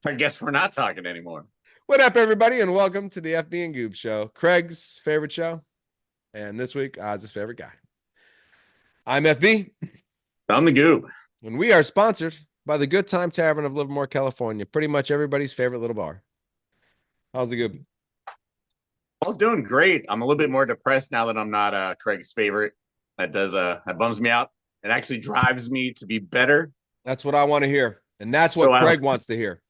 I guess we're not talking anymore. What up, everybody, and welcome to the FB and Goob Show, Craig's favorite show, and this week, Oz's favorite guy. I'm FB, On the goob. and we are sponsored by the Good Time Tavern of Livermore, California, pretty much everybody's favorite little bar. How's the Goob? All doing great. I'm a little bit more depressed now that I'm not Craig's favorite. That bums me out. It actually drives me to be better. That's what I want to hear, and that's So what I Craig wants to hear.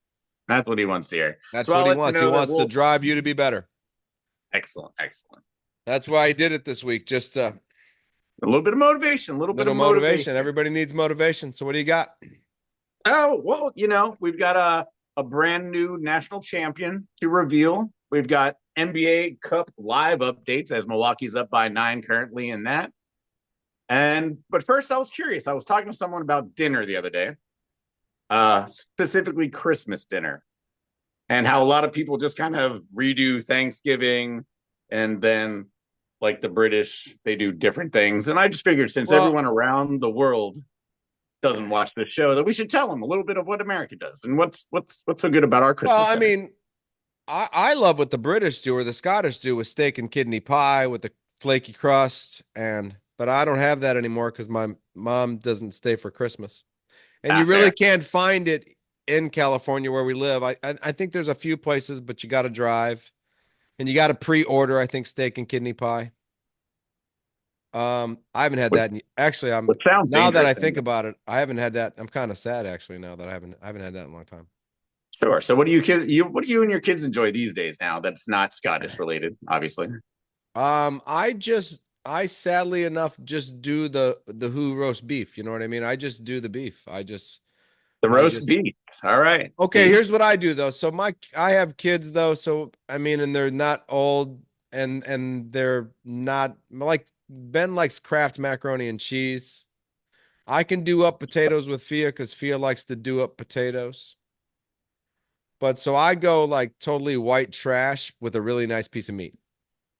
That's what he wants to hear. That's So what I'll he let you wants. He know that wants to we'll drive you to be better. excellent. That's why he did it this week. Just a A little bit of motivation, a little bit little of motivation. motivation. Everybody needs motivation. So, what do you got? Oh, well, we've got a brand new national champion to reveal. We've got NBA Cup live updates as Milwaukee's up by 9 currently in that. But first I was curious. I was talking to someone about dinner the other day, specifically Christmas dinner, and how a lot of people just kind of redo Thanksgiving, and then like the British, they do different things. And I just figured since Well, everyone around the world doesn't watch this show, that we should tell them a little bit of what America does and what's so good about our well, Christmas I dinner. mean, I love what the British do or the Scottish do with steak and kidney pie with the flaky crust, and but I don't have that anymore because my mom doesn't stay for Christmas, and you Ah, really fair. can't find it in California where we live. I think there's a few places, but you got to drive and you got to pre-order. I think steak and kidney pie. I haven't had Which, that. Actually, I'm which sounds now that dangerous. I think about it, I haven't had that. I'm kind of sad actually now that I haven't had that in a long time. Sure. So what do you and your kids enjoy these days now that's not Scottish related, obviously? I sadly enough just do the who roast beef. You know what I mean? I just do the beef. The I roast just beef. All right. okay. See? Here's what I do though. So I have kids though. So I mean, and they're not old, and they're not like Ben likes Kraft macaroni and cheese. I can do up potatoes with Fia because Fia likes to do up potatoes. But so I go like totally white trash with a really nice piece of meat.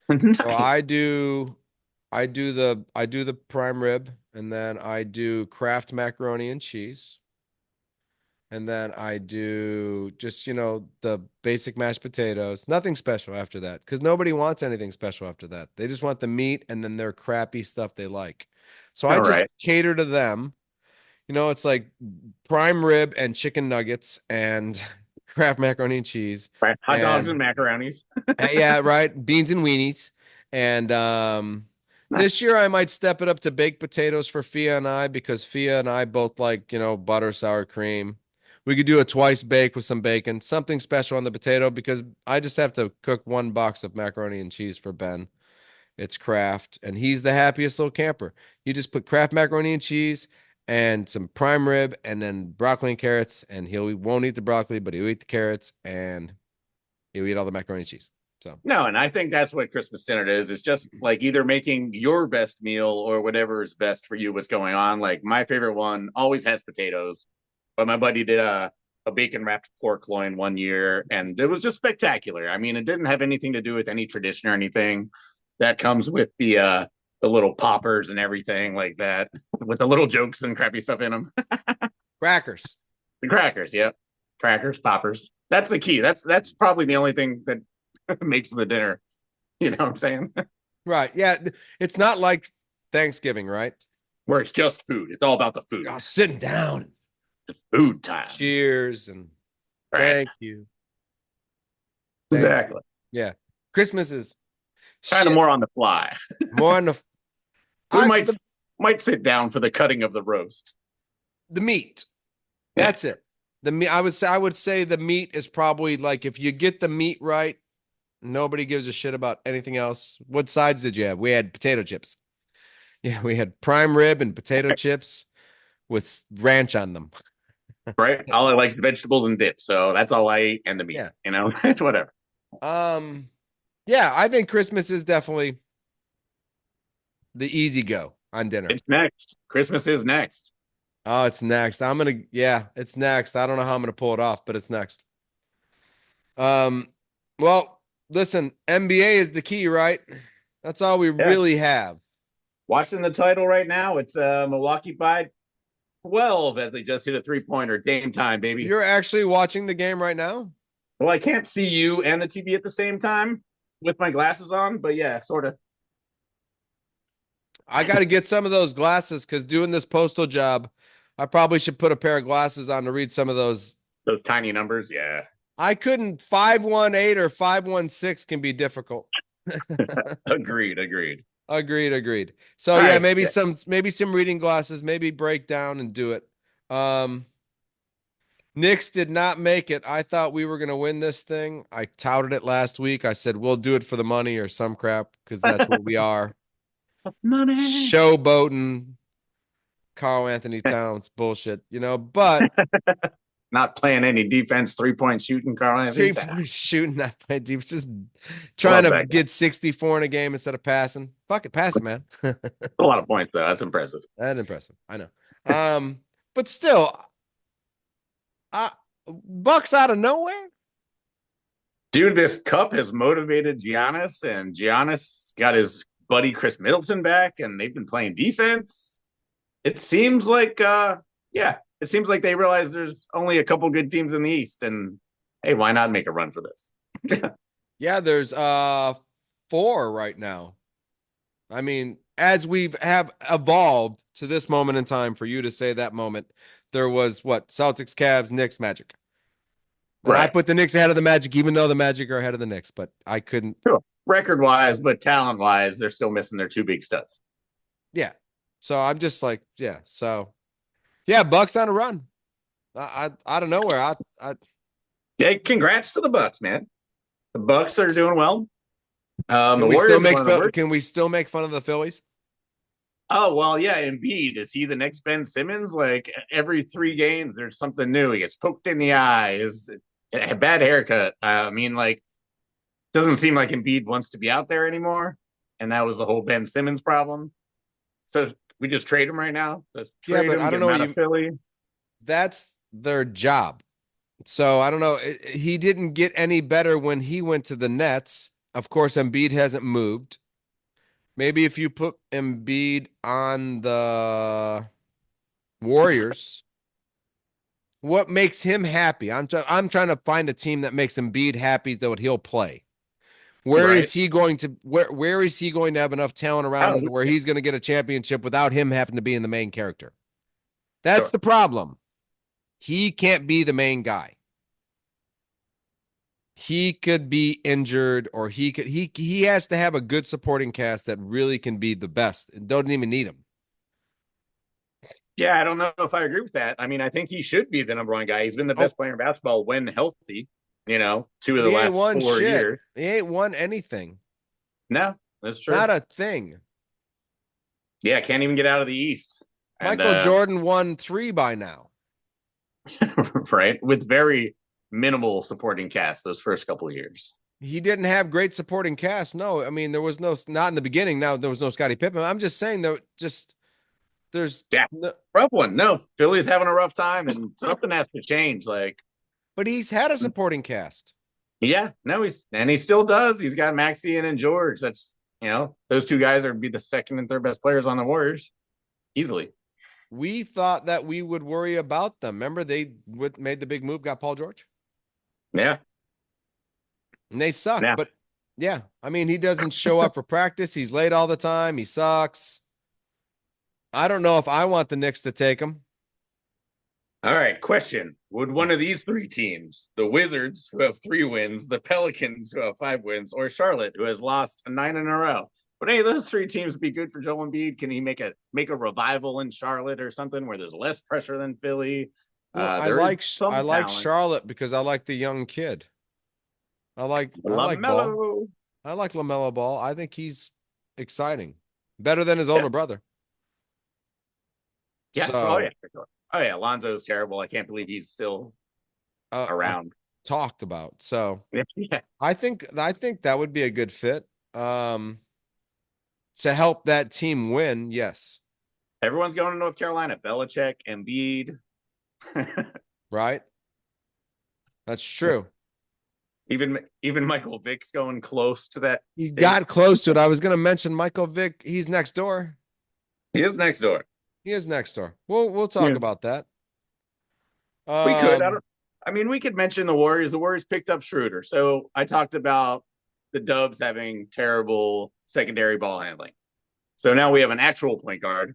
So Nice. I do the prime rib, and then I do Kraft macaroni and cheese. And then I do just, the basic mashed potatoes. Nothing special after that because nobody wants anything special after that. They just want the meat and then their crappy stuff they like. So I All just right. cater to them. It's like prime rib and chicken nuggets and Kraft macaroni and cheese. Right. Hot dogs and And macaronis. yeah, right. Beans and weenies. And this year I might step it up to baked potatoes for Fia and I because Fia and I both like, butter, sour cream. We could do a twice bake with some bacon, something special on the potato because I just have to cook one box of macaroni and cheese for Ben. It's Kraft, and he's the happiest little camper. You just put Kraft macaroni and cheese and some prime rib and then broccoli and carrots, and he won't eat the broccoli, but he'll eat the carrots and he'll eat all the macaroni and cheese. So No, and I think that's what Christmas dinner is. It's just like either making your best meal or whatever is best for you, what's going on. Like my favorite one always has potatoes, but my buddy did a bacon wrapped pork loin one year, and it was just spectacular. I mean, it didn't have anything to do with any tradition or anything that comes with the little poppers and everything like that, with the little jokes and crappy stuff in them. crackers. The crackers, yep, crackers, poppers. That's the key. That's probably the only thing that makes the dinner. You know what I'm saying? Right. Yeah. It's not like Thanksgiving, right? Where it's just food. It's all about the You're all food. sitting down. It's food time. Cheers and Right. thank you. Thank you. Exactly. Yeah. Christmas is Kind of shit. more on the fly. More on We I might sit down for the cutting of the roast. the meat. Yeah. That's it. The meat. I would say the meat is probably like if you get the meat right, nobody gives a shit about anything else. What sides did you have? We had potato chips. Yeah, we had prime rib and potato chips with ranch on them. Right. All I like vegetables and dip. So that's all I eat and the meat. Yeah. It's whatever. Um, yeah, I think Christmas is definitely the easy go on dinner. It's next. Christmas is next. Oh, it's next. Yeah, it's next. I don't know how I'm gonna pull it off, but it's next. Um, well, listen, NBA is the key, right? That's all we Yeah. really have. Watching the title right now. It's Milwaukee by 12 as they just hit a 3-pointer. Game time, baby. You're actually watching the game right now? Well, I can't see you and the TV at the same time with my glasses on, but yeah, sort of. I got to get some of those glasses because doing this postal job, I probably should put a pair of glasses on to read some of those. Those tiny numbers, yeah. I couldn't 518 or 516 can be difficult. Agreed, agreed. Agreed. So All yeah, right. maybe some reading glasses, maybe break down and do it. Knicks did not make it. I thought we were going to win this thing. I touted it last week. I said we'll do it for the money or some crap because that's what we are. Money. Showboating Carl Anthony Towns bullshit, but Not playing any defense, 3-point shooting, Carl Anthony Towns. 3 point shooting, not playing defense, just trying Love to that guy. get 64 in a game instead of passing. Fuck it, pass it, man. A lot of points, though. That's impressive. That's impressive. I know. But still, Bucks out of nowhere. Dude, this cup has motivated Giannis, and Giannis got his buddy Chris Middleton back, and they've been playing defense. It seems like, it seems like they realize there's only a couple good teams in the East, and hey, why not make a run for this? Yeah, there's 4 right now. I mean, as we've have evolved to this moment in time, for you to say that moment, there was what? Celtics, Cavs, Knicks, Magic. And I Right. put the Knicks ahead of the Magic, even though the Magic are ahead of the Knicks, but I couldn't. Sure. Record wise, but talent wise, they're still missing their 2 big studs. Yeah. So I'm just like, yeah. So yeah, Bucks on a run. I out of nowhere. Hey, congrats to the Bucks, man. The Bucks are doing well. can The we still Warriors are make one of the worst. can we still make fun of the Phillies? Oh well, yeah. Embiid, is he the next Ben Simmons? Like every 3 games, there's something new. He gets poked in the eye. Is a bad haircut. I mean, like, doesn't seem like Embiid wants to be out there anymore. And that was the whole Ben Simmons problem. So we just trade him right now. Just Yeah, trade but him, I don't get know him what out of you. Philly. That's their job. So I don't know. He didn't get any better when he went to the Nets. Of course, Embiid hasn't moved. Maybe if you put Embiid on the Warriors, what makes him happy? I'm trying to find a team that makes Embiid happy that he'll play. Where Right. is he going to where is he going to have enough talent around him Oh, to where he's going to get a championship without him having to be in the main character? That's sure. the problem. He can't be the main guy. He could be injured, or he has to have a good supporting cast that really can be the best and don't even need him. Yeah, I don't know if I agree with that. I mean, I think he should be the #1 guy. He's been the Oh, best player in basketball when healthy, 2 of the he ain't last won 4 years. shit. He ain't won anything. No, that's true. Not a thing. Yeah, can't even get out of the East. And Michael Jordan won 3 by now. right, with very minimal supporting cast those first couple of years. He didn't have great supporting cast. No, I mean there was not in the beginning. Now there was no Scottie Pippen. I'm just saying though, there's Yeah, no, rough one. No, Philly's having a rough time, and something has to change. Like, but he's had a supporting cast. yeah, no, he still does. He's got Maxey and George. That's those 2 guys are be the second and third best players on the Warriors easily. We thought that we would worry about them. Remember they made the big move, got Paul George, Yeah, and they suck. yeah. But yeah, I mean he doesn't show up for practice. He's late all the time. He sucks. I don't know if I want the Knicks to take him. All right, question. Would one of these 3 teams, the Wizards, who have 3 wins, the Pelicans, who have 5 wins, or Charlotte, who has lost 9 in a row, would any of those 3 teams be good for Joel Embiid? Can he make a revival in Charlotte or something where there's less pressure than Philly? Well, There is I some like talent. Charlotte because I like the young kid. I like Ball. LaMelo. I like LaMelo Ball. I think he's exciting. Better than his older Yeah, brother. yeah. Oh So yeah, for sure. Oh yeah, Lonzo's terrible. I can't believe he's still uh, around. talked about. So Yeah. I think that would be a good fit. To help that team win, yes. Everyone's going to North Carolina. Belichick, Embiid. Right? That's true. Even Michael Vick's going close to that He take. got close to it. I was going to mention Michael Vick. He's next door. He is next door. He is next door. We'll talk Yeah. about that. We could. I Um, don't. I mean, we could mention the Warriors. The Warriors picked up Schroeder. So I talked about the Dubs having terrible secondary ball handling. So now we have an actual point guard.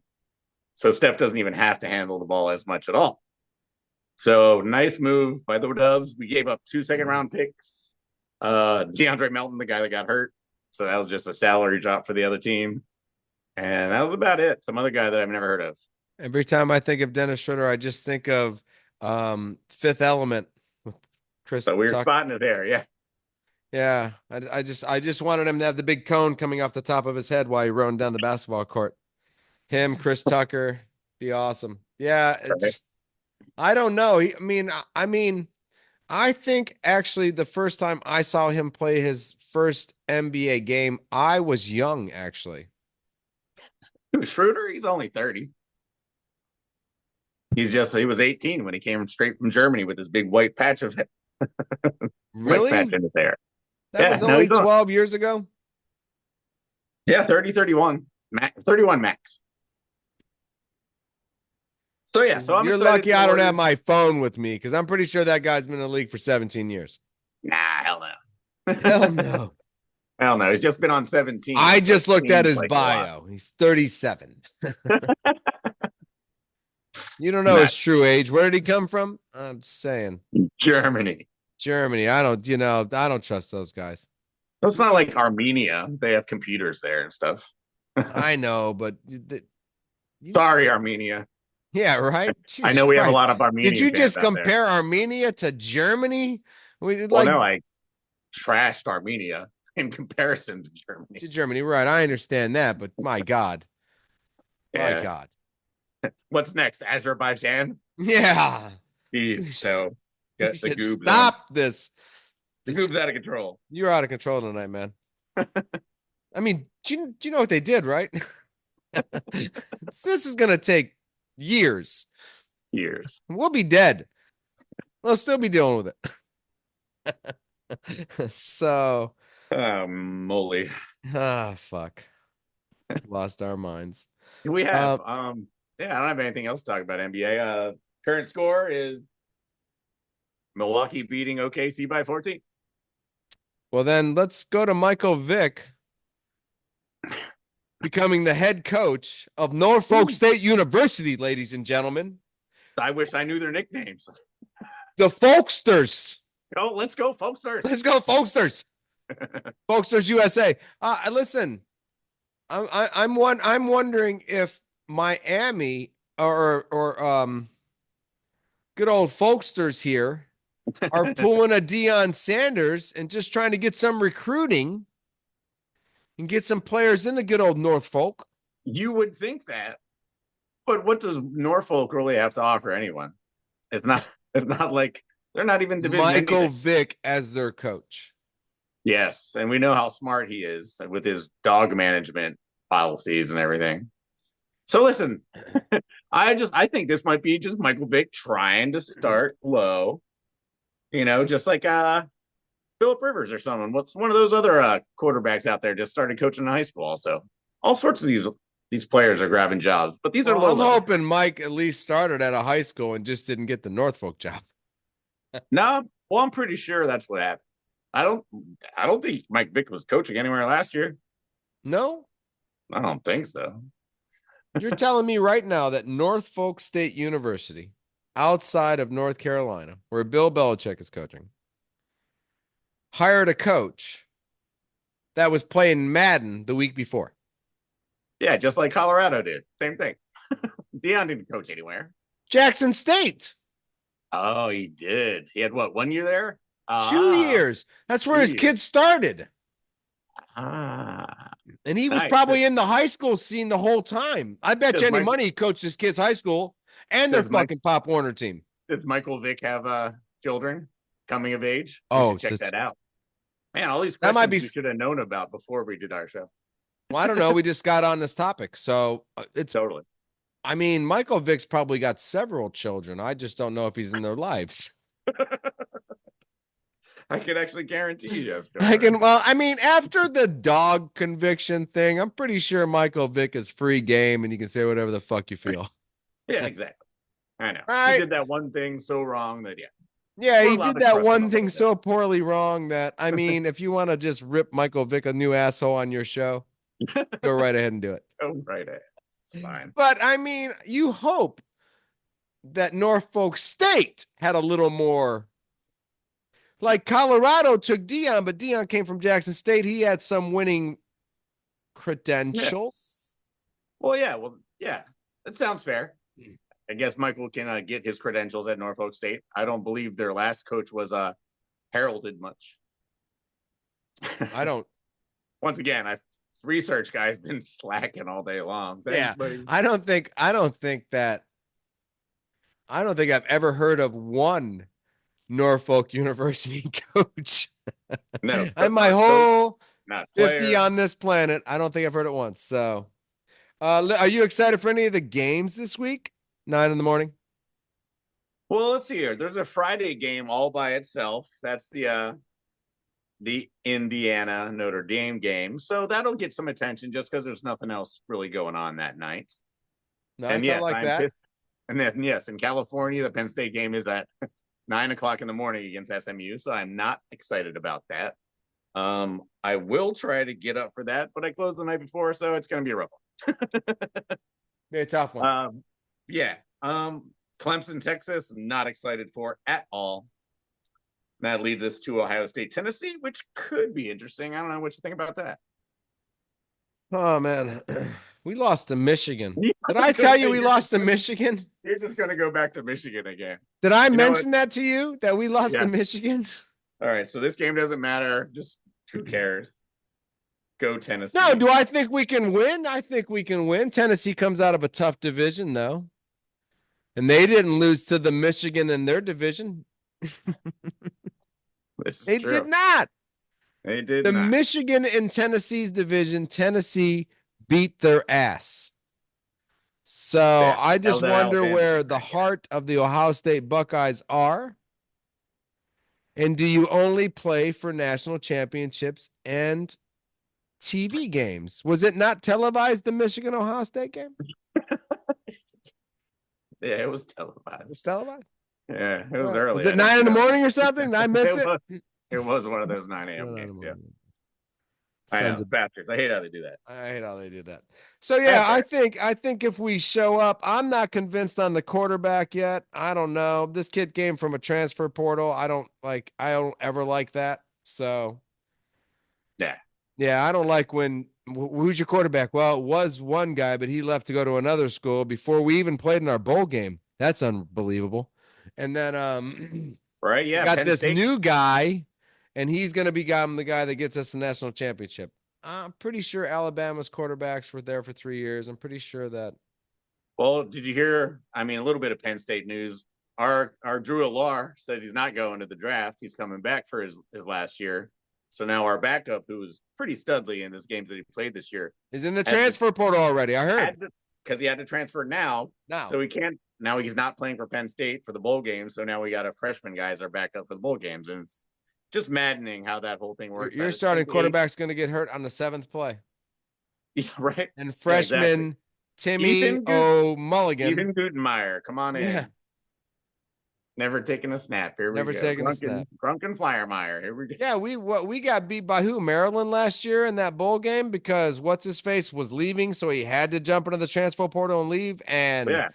So Steph doesn't even have to handle the ball as much at all. So nice move by the Dubs. We gave up 2 second-round picks. DeAndre Melton, the guy that got hurt. So that was just a salary drop for the other team. And that was about it. Some other guy that I've never heard of. every time I think of Dennis Schroeder, I just think of Fifth Element with Chris So we were Tucker. spotting it there. Yeah. Yeah, I just wanted him to have the big cone coming off the top of his head while he rode down the basketball court. Him, Chris Tucker, be awesome. Yeah, Right. it's I don't know. I think actually the first time I saw him play his first NBA game, I was young actually. Who's Schroeder? He's only 30. He was 18 when he came straight from Germany with his big white patch Really? in his hair. That Yeah, was no, only he's on. 12 years ago? Yeah, 30, 31. 31 max. So yeah, so I'm You're excited lucky for the I don't have Warriors. my phone with me because I'm pretty sure that guy's been in the league for 17 years. Nah, hell Hell no. no. Hell no. He's just been on 17, I so it just looked at seems his like a lot. bio. He's 37. You don't know Not his true age. Where did he come from? I'm just saying. Germany. Germany. I don't trust those guys. So it's not like Armenia. They have computers there and stuff. I know, but Sorry, Armenia. yeah, right? I Jesus know we have a Christ. lot of Did Armenian you fans just out there. compare Armenia to Germany? We Well, like no, I trashed Armenia in comparison to Germany. to Germany, right? I understand that, but my God. My Yeah. God. What's next? Azerbaijan? Yeah. You Jeez, no. Get the should goobs on. stop this. The This goobs out of control. you're out of control tonight, man. I mean, do you know what they did, right? This is gonna take years. Years. We'll be dead. We'll still be dealing with it. So, Moly. fuck. Lost our minds. We have. Uh, Yeah, I don't have anything else to talk about NBA. Current score is Milwaukee beating OKC by 14. well, then let's go to Michael Vick becoming the head coach of Norfolk Ooh, State University, ladies and gentlemen. I wish I knew their nicknames. The Folksters. Oh, let's go, folks. Let's go, Folksters. Folksters USA. Listen, I'm wondering if Miami or good old Folksters here are pulling a Deion Sanders and just trying to get some recruiting and get some players in the good old Norfolk. You would think that, but what does Norfolk really have to offer anyone? It's not. It's not like they're not even division Michael anything. Vick as their coach. Yes, and we know how smart he is with his dog management policies and everything. So listen, I think this might be just Michael Vick trying to start low, just like Philip Rivers or someone. What's one of those other quarterbacks out there just started coaching in high school also. All sorts of these players are grabbing jobs, but these are Well, low I'm level. hoping Mike at least started at a high school and just didn't get the Norfolk job. No, well, I'm pretty sure that's what happened. I don't I don't think Mike Vick was coaching anywhere last year. No, I don't think so. you're telling me right now that Norfolk State University, outside of North Carolina, where Bill Belichick is coaching, hired a coach that was playing Madden the week before. Yeah, just like Colorado did. Same thing. Deion didn't coach anywhere. Jackson State, Oh, he did. He had what, 1 year there? 2 years. That's where his 2 years. kid started. Ah, And he was nice. probably in the high school scene the whole time. I bet you Does any Mike money he coached his kids' high school and their does Mike fucking Pop Warner team. does Michael Vick have children coming of age? We Oh, should check that's, that out. Man, all these that might questions be. we should have known about before we did our show. Well, I don't know. We just got on this topic. So it's, Totally. I mean, Michael Vick's probably got several children. I just don't know if he's in their lives. I can actually guarantee you, yes, I Joker. can, well, I mean, after the dog conviction thing, I'm pretty sure Michael Vick is free game and you can say whatever the fuck you feel. Yeah, exactly. I know. He Right? did that one thing so wrong that, yeah, Yeah, we're he allowed did to that crush him a one thing little bit. so poorly wrong that, I mean, if you want to just rip Michael Vick a new asshole on your show, go right ahead and do it. Go right ahead. It's fine. But I mean, you hope that Norfolk State had a little more. Like Colorado took Dion, but Dion came from Jackson State. He had some winning Yeah. credentials. Well, yeah. Well, yeah. That sounds fair. I guess Michael can get his credentials at Norfolk State. I don't believe their last coach was heralded much. I don't. Once again, I've research guy's been slacking all day long. Thanks, Yeah, buddy. I don't think. I don't think that. I don't think I've ever heard of one Norfolk University coach. No, I'm my not coach, whole not 50 player. on this planet. I don't think I've heard it once. So, are you excited for any of the games this week? 9 in the morning. Well, let's see here. There's a Friday game all by itself. That's the Indiana Notre Dame game. So that'll get some attention just because there's nothing else really going on that night. And Nice. I yes, like I'm that. pissed. And then yes, in California, the Penn State game is at 9 o'clock in the morning against SMU. So I'm not excited about that. I will try to get up for that, but I closed the night before, so it's gonna be a rough Be a tough one. one. Yeah. Clemson, Texas, not excited for at all. That leads us to Ohio State, Tennessee, which could be interesting. I don't know what you think about that. Oh man, we lost to Michigan. Yeah, Did I was I gonna tell you say we lost to Michigan? you're just gonna go back to Michigan again. Did I You know what? mention that to you that we lost to Yeah. Michigan? All right. So this game doesn't matter. Just who cares? Go No, Tennessee. do I think we can win? I think we can win. Tennessee comes out of a tough division though. And they didn't lose to the Michigan in their division. This is They did true. not. They did The not. Michigan in Tennessee's division, Tennessee beat their ass. So Yeah. I That just was that wonder Alabama where game, the right? Yeah. heart of the Ohio State Buckeyes are. And do you only play for national championships and TV games? Was it not televised, the Michigan Ohio State game? Yeah, it was It was televised. televised. Yeah, it All was right. Was early. it I didn't nine see in the that one. morning or something? Did I miss it? It was one of those 9 It's a.m. not 9 in the games. Yeah. morning. I Sons know. of Bastards. I hate how they do that. I hate how they do that. So yeah, That's all right. I think if we show up, I'm not convinced on the quarterback yet. I don't know. This kid came from a transfer portal. I don't ever like that. So Yeah. yeah, I don't like when who's your quarterback? Well, it was one guy, but he left to go to another school before we even played in our bowl game. That's unbelievable. And then Right. we Yeah. got Penn this State. new guy, and he's going to become the guy that gets us the national championship. I'm pretty sure Alabama's quarterbacks were there for 3 years. I'm pretty sure that. Well, did you hear? I mean, a little bit of Penn State news. Our Drew Alar says he's not going to the draft. He's coming back for his last year. So now our backup, who was pretty studly in his games that he played this year, Is in the had to transfer portal already. I heard. because he had to transfer now. Now So he can't. Now he's not playing for Penn State for the bowl game. So now we got a freshman guy as our backup for the bowl games, and it's just maddening how that whole thing works. your starting quarterback's going to get hurt on the 7th play. Right? And Yeah, exactly. freshman Timmy Ethan O'Mulligan. Ethan Gutenmeyer, come on Yeah, in. Never taking a snap. Here we never go. taking a snap. Drunken Flyermeyer. Here we go. Yeah, we got beat by who? Maryland last year in that bowl game because what's his face was leaving, so he had to jump into the transfer portal and leave. And Yeah,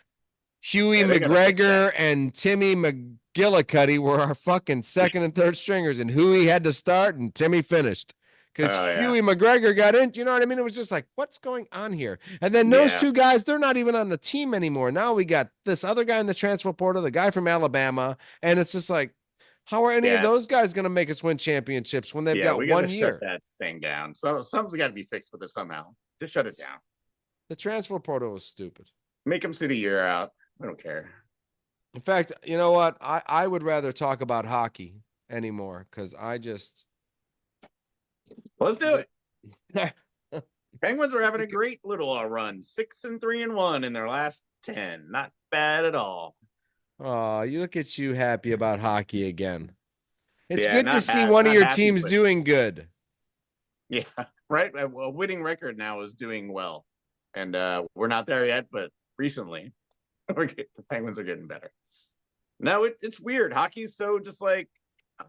Huey yeah, they gotta fix that. McGregor and Timmy McGillicuddy were our fucking second and third stringers, and Huey had to start and Timmy finished because Oh yeah, Huey McGregor got in. You know what I mean? It was just like, what's going on here? And then those yeah, two guys, they're not even on the team anymore. Now we got this other guy in the transfer portal, the guy from Alabama, and it's just like, how are any of yeah, those guys going to make us win championships when they've yeah. got We gotta one shut year? that thing down. So something's got to be fixed with it somehow. Just shut it down. The transfer portal was stupid. Make them sit a year out. I don't care. In fact, you know what? I would rather talk about hockey anymore because I just Let's do it. okay. Penguins are having a great little run, 6-3-1 in their last 10. Not bad at all. Oh, you look at you happy about hockey again. It's Yeah, good to see one of not your happy, teams but doing good. yeah, right. A winning record now is doing well, and we're not there yet, but recently the Penguins are getting better. No, it's weird. Hockey's so just like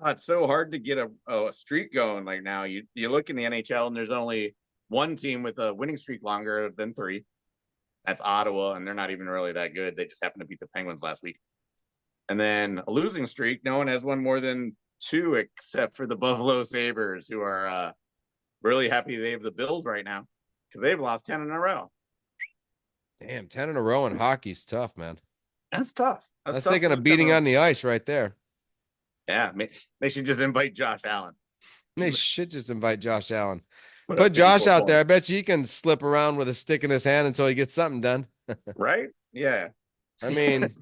it's so hard to get a streak going. Like now, you look in the NHL and there's only one team with a winning streak longer than three. That's Ottawa, and they're not even really that good. They just happened to beat the Penguins last week. And then a losing streak, no one has won more than two except for the Buffalo Sabres, who are really happy they have the Bills right now because they've lost 10 in a row. Damn, 10 in a row in hockey's tough, man. That's tough. That's That's tough taking a to come beating around. on the ice right there. Yeah, they should just invite Josh Allen. They should just invite Josh Allen. Put up Put Josh 54 out there. I points. bet you he can slip around with a stick in his hand until he gets something done. Right? Yeah. I mean,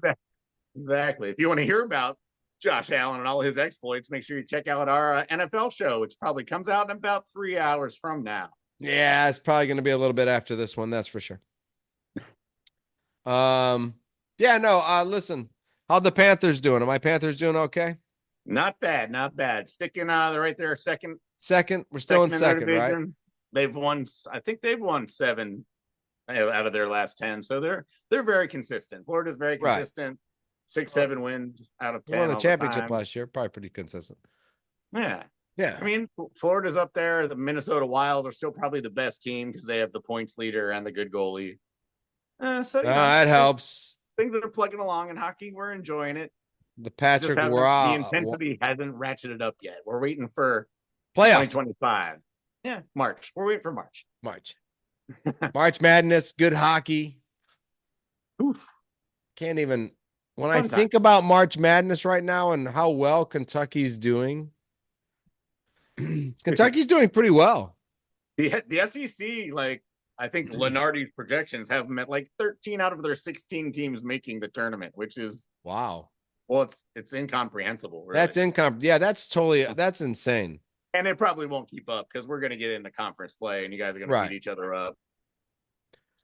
Exactly. If you want to hear about Josh Allen and all his exploits, make sure you check out our NFL show, which probably comes out in about 3 hours from now. yeah, it's probably going to be a little bit after this one. That's for sure. Yeah, no, listen, how the Panthers doing? Are my Panthers doing okay? Not bad, not bad. Sticking they're right there, Second, we're still in second in their second, right? division. They've won. I think they've won 7 out of their last 10. So they're very consistent. Florida's very Right. consistent. 6-7 wins out of They 10 won the all the championship time. last year. Probably pretty consistent. Yeah. Yeah. I mean, Florida's up there. The Minnesota Wild are still probably the best team because they have the points leader and the good goalie. So That helps. things are plugging along in hockey. We're enjoying it. The Just Patrick haven't the Roy intensity hasn't ratcheted up yet. We're waiting for playoffs. 2025. Yeah, March. We're waiting for March. March Madness, good hockey. Oof. Can't even when Fun I time. think about March Madness right now and how well Kentucky's doing. Kentucky's doing pretty well. The SEC, like I think Lenardi's projections have them at like 13 out of their 16 teams making the tournament, which is Wow. well, it's incomprehensible. Really. That's Yeah, that's insane. And it probably won't keep up because we're going to get into conference play and you guys are going to beat each other up.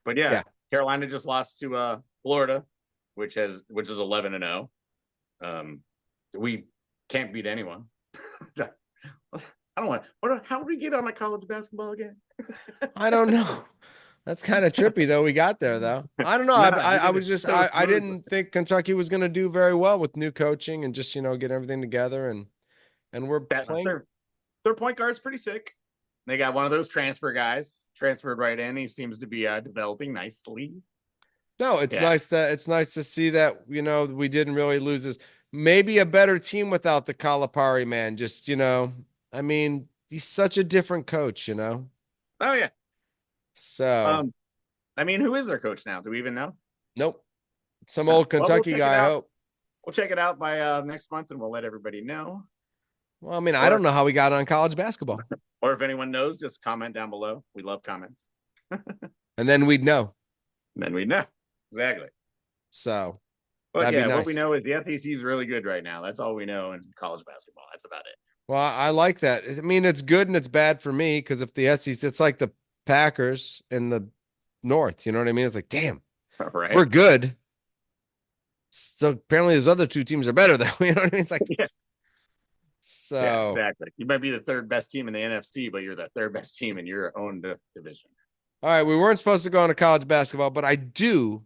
But yeah, Carolina just lost to Florida, which is 11-0. We can't beat anyone. I don't want. How did we get on a college basketball again? I don't know. That's kind of trippy though. We got there though. I don't know. I was just I didn't think Kentucky was going to do very well with new coaching and just get everything together and we're playing. Their point guard's pretty sick. They got one of those transfer guys transferred right in. He seems to be developing nicely. No, it's nice to see that we didn't really lose this. Maybe a better team without the Calipari man. Just I mean, he's such a different coach. Oh yeah. So, I mean, who is their coach now? Do we even know? Nope. Some old Kentucky guy. I hope we'll check it out by next month, and we'll let everybody know. Well, I mean, I don't know how we got on college basketball. Or if anyone knows, just comment down below. We love comments. And then we'd know. Exactly. So, but yeah, what we know is the SEC is really good right now. That's all we know in college basketball. That's about it. Well, I like that. I mean, it's good and it's bad for me because if the SEC, it's like the Packers in the North. You know what I mean? It's like, damn, right. We're good. So apparently, those other two teams are better though. You know what I mean? It's like, yeah. So yeah, exactly. You might be the third best team in the NFC, but you're the third best team in your own division. All right, we weren't supposed to go into college basketball, but I do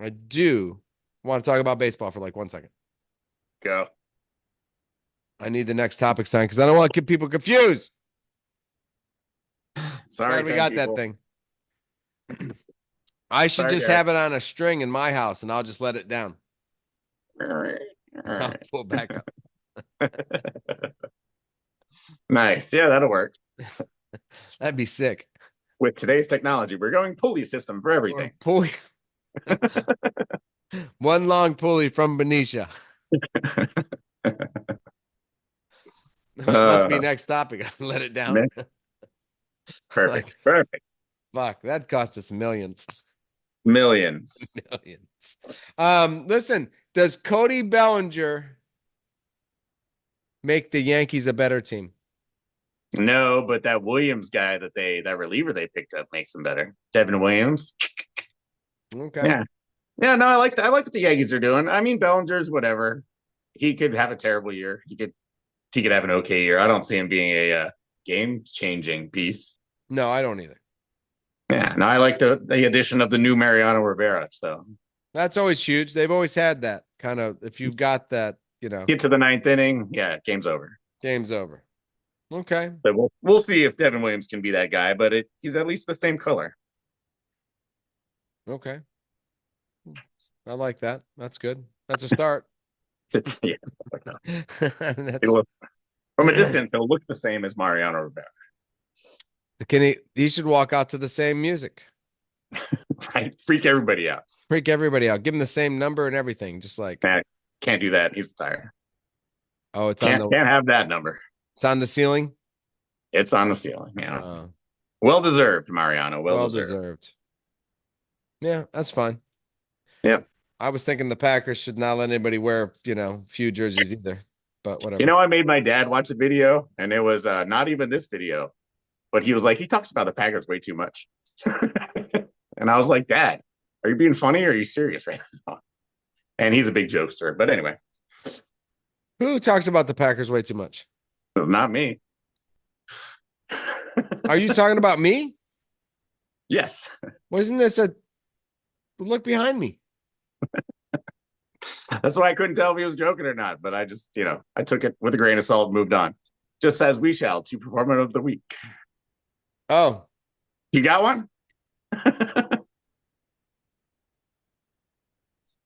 want to talk about baseball for like 1 second. Go. I need the next topic sign because I don't want to get people confused. Sorry, we got that thing. I should just have it on a string in my house, and I'll just let it down. All right. I'll pull it back up. Nice. Yeah, that'll work. That'd be sick. With today's technology, we're going pulley system for everything. Pulley. One long pulley from Benicia. Must be next topic. Let it down. Perfect. Perfect. Fuck, that cost us millions. Millions. Listen, does Cody Bellinger make the Yankees a better team? No, but that Williams guy that reliever they picked up makes them better. Devin Williams. Okay. Yeah. No, I like what the Yankees are doing. I mean, Bellinger's whatever. he could have a terrible year. He could have an okay year. I don't see him being a game changing piece. No, I don't either. Yeah, no, I like the addition of the new Mariano Rivera. So That's always huge. They've always had that kind of. If you've got that, get to the ninth inning, yeah, game's over. game's over. Okay. But we'll see if Devin Williams can be that guy. But he's at least the same color. Okay. I like that. That's good. That's a start. Yeah, That's from a distance, they'll look the same as Mariano Rivera. he should walk out to the same music. Right, freak everybody out. Freak everybody out. Give him the same number and everything. Just like Man, can't do that. He's retired. oh, it's Can't have that number. It's on the ceiling. It's on the ceiling. Yeah, well deserved, Mariano. Well deserved. Yeah, that's fine. Yep. I was thinking the Packers should not let anybody wear, few jerseys either. But whatever. I made my dad watch a video, and it was not even this video, but he was like, he talks about the Packers way too much. And I was like, Dad, are you being funny or are you serious right now? And he's a big jokester. But anyway. Who talks about the Packers way too much? Not me. Are you talking about me? Yes. Wasn't this a look behind me? That's why I couldn't tell if he was joking or not. But I just, I took it with a grain of salt and moved on. Just as we shall to performance of the week. Oh. You got one?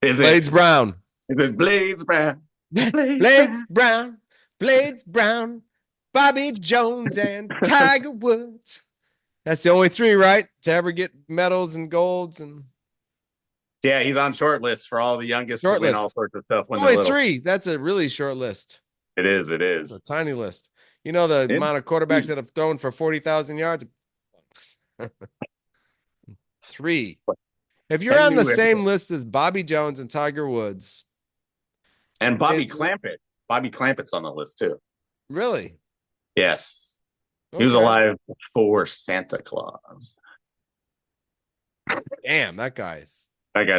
Is Blades it Brown? Is it Blades Brown? Blades Brown. Blades Brown. Bobby Jones and Tiger Woods. That's the only three, right? To ever get medals and golds and. Yeah, he's on short list for all the youngest to win all sorts of stuff. When only three. That's a really short list. It is. It is a tiny list. You know the amount of quarterbacks that have thrown for 40,000 yards. 3. If you're on the same list as Bobby Jones and Tiger Woods, and Bobby Clampett's on the list too. Really? Yes. Okay. He was alive before Santa Claus. Damn, that guy's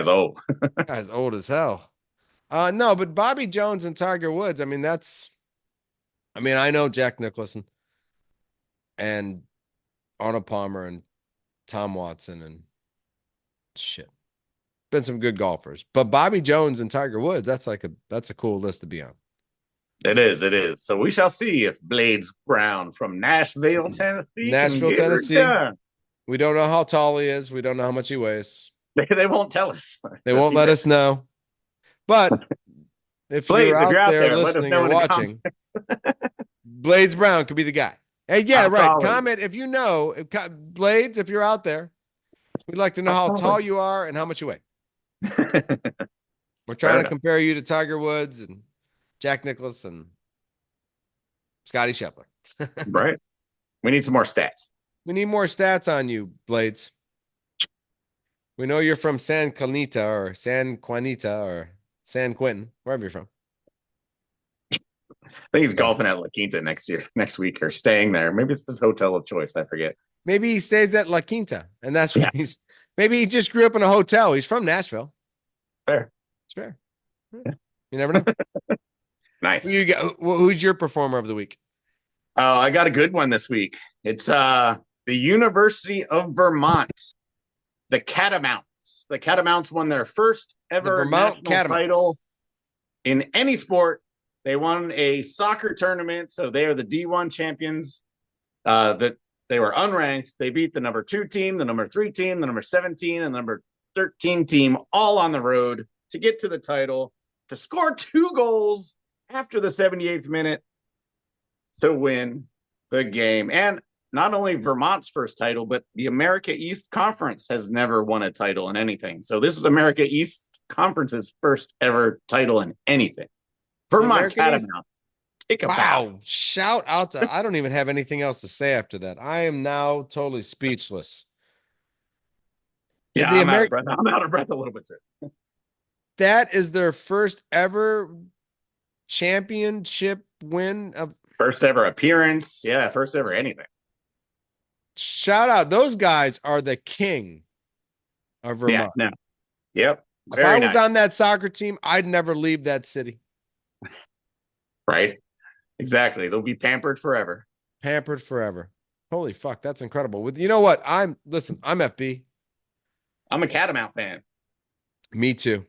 old. That guy's old as hell. No, but Bobby Jones and Tiger Woods, I know Jack Nicholson and Arnold Palmer and Tom Watson and shit. Been some good golfers. But Bobby Jones and Tiger Woods, that's a cool list to be on. It is. So we shall see if Blades Brown from Nashville, Tennessee. We don't know how tall he is. We don't know how much he weighs. They won't tell us. They won't let us know. But if Blades, you're out there listening or watching, Blades Brown could be the guy. Hey, yeah, right. Comment if you know. Blades, if you're out there, we'd like to know how tall you are and how much you weigh. We're trying to compare you to Tiger Woods and Jack Nicklaus and Scotty Scheffler. Right. We need some more stats. We need more stats on you, Blades. We know you're from San Juanita or San Quentin, wherever you're from. I think he's golfing at La Quinta next week, or staying there. Maybe it's his hotel of choice. I forget. Maybe he stays at La Quinta, and that's where maybe he just grew up in a hotel. He's from Nashville. Fair. It's fair. Yeah. You never know. Nice. Who's your performer of the week? I got a good one this week. It's the University of Vermont, the Catamounts. The Catamounts won their first ever national title in any sport. They won a soccer tournament, so they are the D1 champions. They were unranked. They beat the number 2 team, the number 3 team, the number 17, and the number 13 team, all on the road to get to the title, to score 2 goals after the 78th minute to win the game. And not only Vermont's first title, but the America East Conference has never won a title in anything. So this is America East Conference's first ever title in anything. Vermont Catamount. Take a bow. Shout out to, I don't even have anything else to say after that. I am now totally speechless. Yeah, I'm out of breath a little bit too. That is their first ever championship win. First ever appearance. Yeah, first ever anything. Shout out. Those guys are the king of Vermont. Yeah, no. Yep. If I was on that soccer team, I'd never leave that city. Right? Exactly. They'll be pampered forever. Pampered forever. Holy fuck, that's incredible. With you know what? I'm FB. I'm a Catamount fan. Me too.